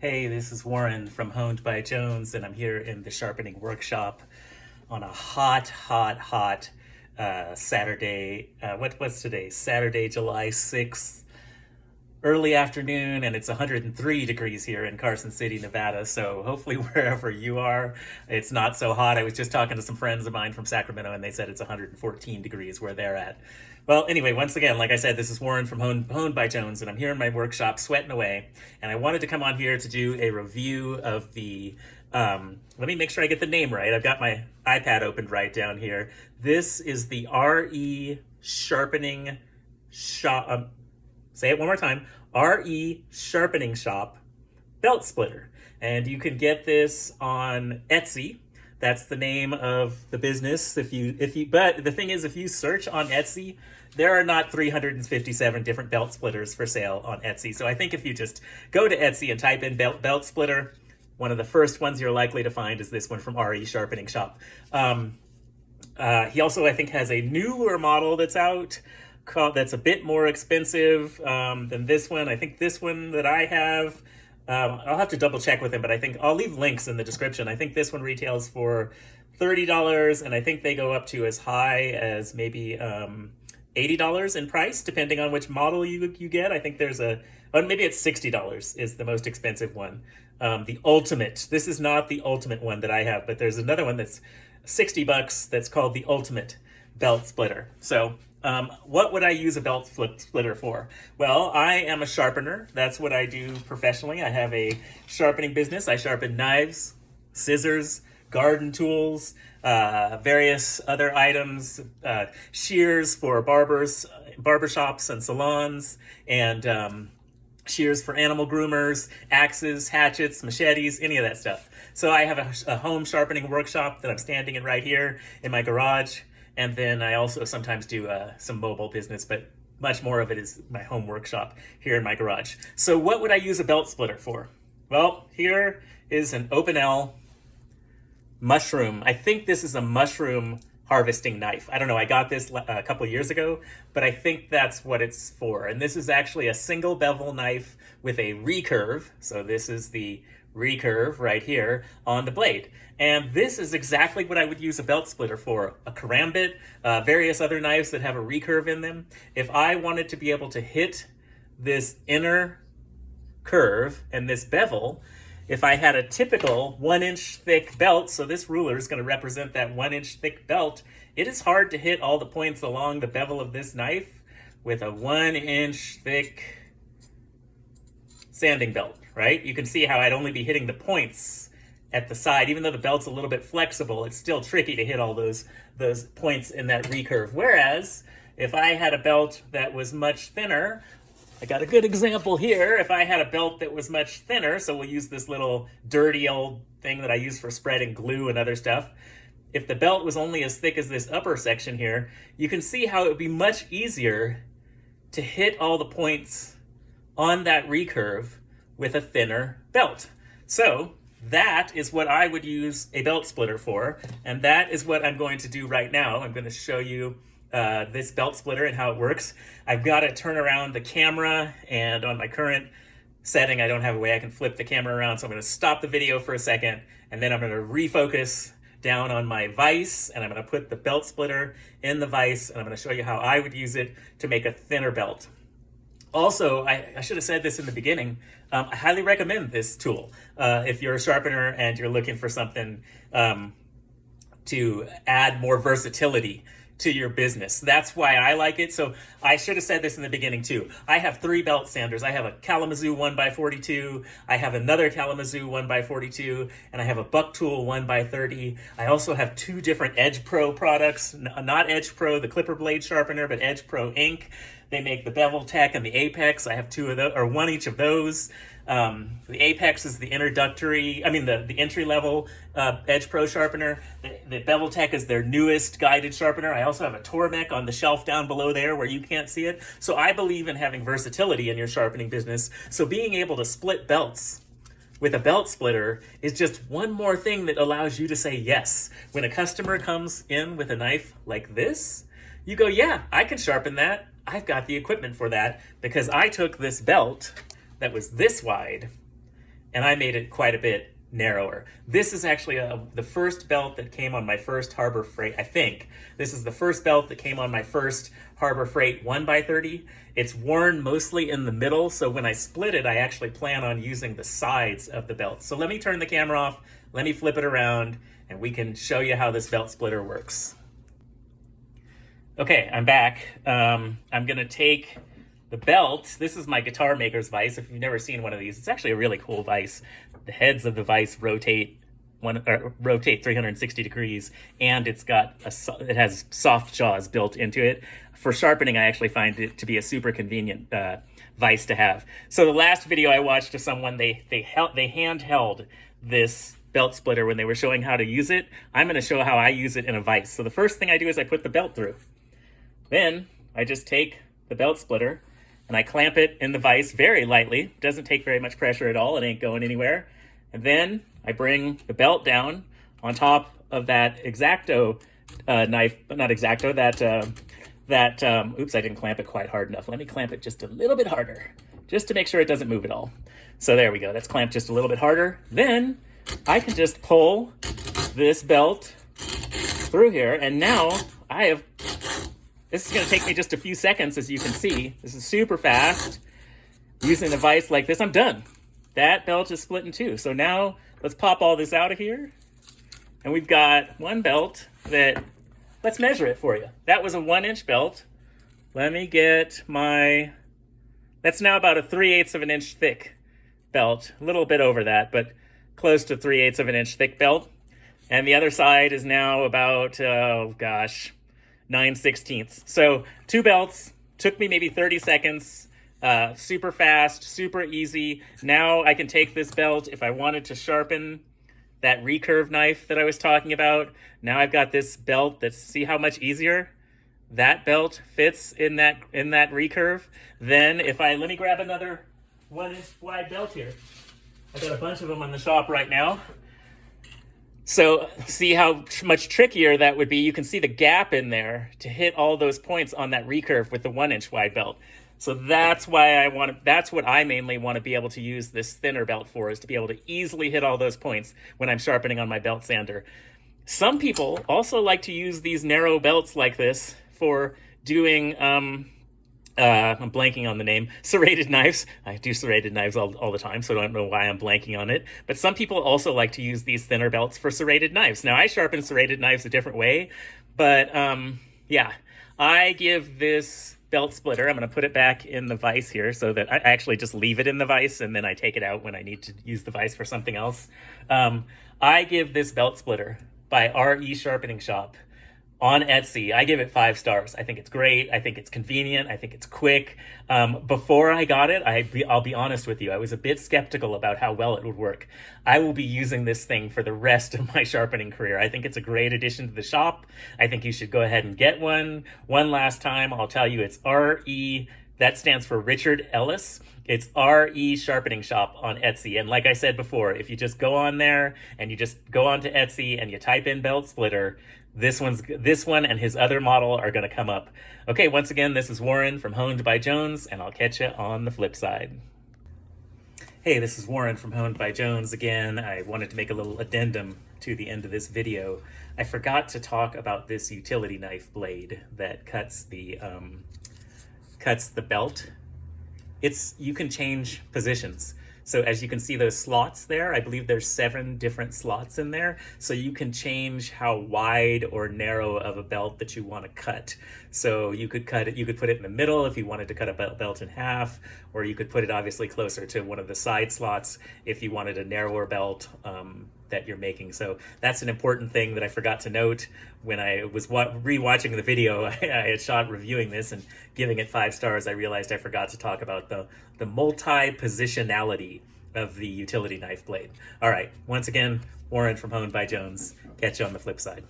Hey, this is Warren from Honed by Jones, and I'm here in the sharpening workshop on a hot Saturday. What's today? Saturday, July 6th, early afternoon, and it's 103 degrees here in Carson City, Nevada. So hopefully, wherever you are, it's not so hot. I was just talking to some friends of mine from Sacramento, and they said it's 114 degrees where they're at. Well, anyway, once again, like I said, this is Warren from Honed by Jones, and I'm here in my workshop sweating away. And I wanted to come on here to do a review of the. Let me make sure I get the name right. I've got my iPad opened right down here. This is the RE Sharpening Shop. Say it one more time. RE Sharpening Shop Belt Splitter. And you can get this on Etsy. That's the name of the business. But the thing is, if you search on Etsy, there are not 357 different belt splitters for sale on Etsy. So I think if you just go to Etsy and type in belt splitter, one of the first ones you're likely to find is this one from RE Sharpening Shop. He also, I think, has a newer model that's out that's a bit more expensive than this one. I think this one that I have, I'll have to double check with him, but I think I'll leave links in the description. I think this one retails for $30, and I think they go up to as high as maybe $80 in price, depending on which model you get. I think there's maybe it's $60 is the most expensive one. The Ultimate. This is not the Ultimate one that I have, but there's another one that's $60 that's called the Ultimate Belt Splitter. So what would I use a belt splitter for? Well, I am a sharpener. That's what I do professionally. I have a sharpening business. I sharpen knives, scissors, garden tools, various other items, shears for barbershops and salons, and shears for animal groomers, axes, hatchets, machetes, any of that stuff. So I have a home sharpening workshop that I'm standing in right here in my garage. And then I also sometimes do some mobile business, but much more of it is my home workshop here in my garage. So what would I use a belt splitter for? Well, here is an Open L mushroom. I think this is a mushroom harvesting knife. I don't know, I got this a couple years ago, but I think that's what it's for. And this is actually a single bevel knife with a recurve. So this is the recurve right here on the blade. And this is exactly what I would use a belt splitter for. A karambit, various other knives that have a recurve in them. If I wanted to be able to hit this inner curve and this bevel, if I had a typical 1-inch thick belt, so this ruler is going to represent that 1-inch thick belt, it is hard to hit all the points along the bevel of this knife with a 1-inch thick sanding belt, right? You can see how I'd only be hitting the points at the side. Even though the belt's a little bit flexible, it's still tricky to hit all those points in that recurve. Whereas if I had a belt that was much thinner, I got a good example here. If I had a belt that was much thinner, so we'll use this little dirty old thing that I use for spreading glue and other stuff. If the belt was only as thick as this upper section here, you can see how it would be much easier to hit all the points on that recurve with a thinner belt. So that is what I would use a belt splitter for, and that is what I'm going to do right now. I'm going to show you this belt splitter and how it works. I've got to turn around the camera, and on my current setting, I don't have a way I can flip the camera around, so I'm going to stop the video for a second, and then I'm going to refocus down on my vise, and I'm going to put the belt splitter in the vise, and I'm going to show you how I would use it to make a thinner belt. Also, I should have said this in the beginning, I highly recommend this tool. If you're a sharpener and you're looking for something to add more versatility to your business. That's why I like it. So I should have said this in the beginning too. I have 3 belt sanders. I have a Kalamazoo 1x42. I have another Kalamazoo 1x42, and I have a Buck Tool 1x30. I also have 2 different Edge Pro products, not Edge Pro, the Clipper blade sharpener, but Edge Pro ink. They make the Bevel Tech and the Apex. I have 2 of those, or 1 each of those. The Apex is the the entry-level Edge Pro sharpener. The Bevel Tech is their newest guided sharpener. I also have a Tormek on the shelf down below there where you can't see it. So I believe in having versatility in your sharpening business. So being able to split belts with a belt splitter is just one more thing that allows you to say yes. When a customer comes in with a knife like this, you go, yeah, I can sharpen that. I've got the equipment for that because I took this belt that was this wide and I made it quite a bit narrower. This is actually the first belt that came on my first Harbor Freight, I think. This is the first belt that came on my first Harbor Freight 1x30. It's worn mostly in the middle, so when I split it, I actually plan on using the sides of the belt. So let me turn the camera off, let me flip it around, and we can show you how this belt splitter works. Okay, I'm back. I'm gonna take the belt. This is my guitar maker's vise. If you've never seen one of these, it's actually a really cool vise. The heads of the vise rotate 360 degrees, and it has soft jaws built into it. For sharpening, I actually find it to be a super convenient vise to have. So the last video I watched of someone, they handheld this belt splitter when they were showing how to use it. I'm going to show how I use it in a vise. So the first thing I do is I put the belt through. Then I just take the belt splitter and I clamp it in the vise very lightly. Doesn't take very much pressure at all. It ain't going anywhere. And then I bring the belt down on top of that X-Acto knife, not X-Acto, oops, I didn't clamp it quite hard enough. Let me clamp it just a little bit harder, just to make sure it doesn't move at all. So there we go, that's clamped just a little bit harder. Then I can just pull this belt through here, and now this is gonna take me just a few seconds, as you can see. This is super fast. Using a vise like this, I'm done. That belt is split in two. So now let's pop all this out of here. And we've got one belt that, let's measure it for you. That was a 1-inch belt. Let me get that's now about a 3/8 of an inch thick belt. A little bit over that, but close to 3/8 of an inch thick belt. And the other side is now about, 9/16. So 2 belts, took me maybe 30 seconds. Super fast, super easy. Now I can take this belt if I wanted to sharpen that recurve knife that I was talking about. Now I've got this belt see how much easier that belt fits in that recurve. Then let me grab another 1-inch wide belt here. I've got a bunch of them in the shop right now. So see how much trickier that would be. You can see the gap in there to hit all those points on that recurve with the 1-inch wide belt. So that's why that's what I mainly want to be able to use this thinner belt for, is to be able to easily hit all those points when I'm sharpening on my belt sander. Some people also like to use these narrow belts like this for doing, I'm blanking on the name, serrated knives. I do serrated knives all the time, so I don't know why I'm blanking on it. But some people also like to use these thinner belts for serrated knives. Now, I sharpen serrated knives a different way, but yeah, I give this belt splitter, I'm going to put it back in the vise here so that I actually just leave it in the vise and then I take it out when I need to use the vise for something else. I give this belt splitter by RE Sharpening Shop on Etsy, I give it 5 stars. I think it's great. I think it's convenient. I think it's quick. Before I got it, I'll be honest with you, I was a bit skeptical about how well it would work. I will be using this thing for the rest of my sharpening career. I think it's a great addition to the shop. I think you should go ahead and get one. One last time, I'll tell you it's RE, that stands for Richard Ellis. It's RE Sharpening Shop on Etsy. And like I said before, if you just go on there and you just go onto Etsy and you type in belt splitter, this one and his other model are going to come up. Okay, once again, this is Warren from Honed by Jones, and I'll catch you on the flip side. Hey, this is Warren from Honed by Jones again. I wanted to make a little addendum to the end of this video. I forgot to talk about this utility knife blade that cuts the belt. You can change positions. So as you can see those slots there, I believe there's 7 different slots in there. So you can change how wide or narrow of a belt that you want to cut. So you could cut it, you could put it in the middle if you wanted to cut a belt in half, or you could put it obviously closer to one of the side slots if you wanted a narrower belt that you're making. So that's an important thing that I forgot to note when I was rewatching the video. I had shot reviewing this and giving it 5 stars. I realized I forgot to talk about the multi-positionality of the utility knife blade. All right, once again, Warren from Honed by Jones. Catch you on the flip side.